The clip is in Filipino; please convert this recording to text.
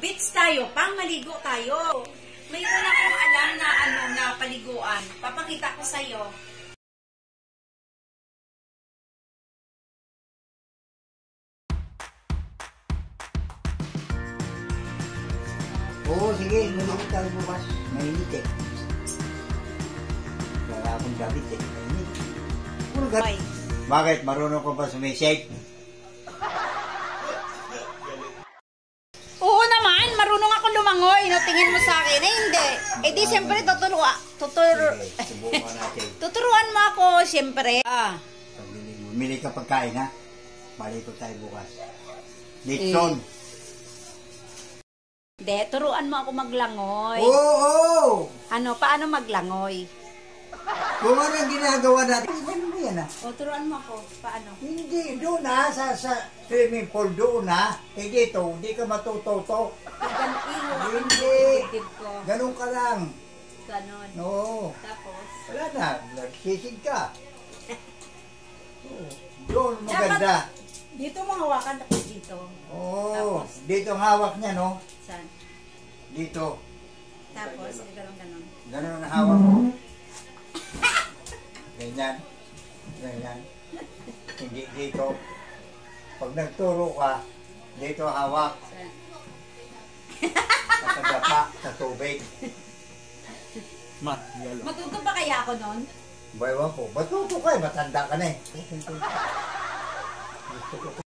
Beach tayo, pang maligo tayo. Mayroon akong alam na na paliguan. Papakita ko sa'yo. Oo, sige. Maligo tayo bukas. Mainit eh. Wala akong gamit eh. Mainit. Bakit? Marunong ko ba sumisave? Oo naman, marunong ako lumangoy. No, tingin mo sa akin, eh hindi. Eh di siyempre Subukan natin. tuturuan mo ako, siyempre. Bumili ka pagkain ha? Maligo tayo bukas. Litson. Hindi, turuan mo ako maglangoy. Oo! Ano, paano maglangoy? Kung ano ang ginagawa natin, ganun ba yan ha? O, turuan mo ako, paano? Hindi, doon ha, sa swimming pool doon ha. Eh dito, hindi ka matututo. Hindi. Ganun ka lang. Ganon. Oo. Tapos? Wala na, nagsisig ka. Oo. Doon, maganda. Dito mo hawakan, tapos dito. Oo. Dito ang hawak niya, no? Saan? Dito. Tapos, ganon. Ganun ang hawak mo. Ganyan. Ganyan. Hindi dito. Pag nagturo ka, dito hawak. Saan? Nakadapa sa tubig. Matuto ba kaya ako nun? Bayawan ko. Matuto ka eh. Matanda ka na eh. Gusto ko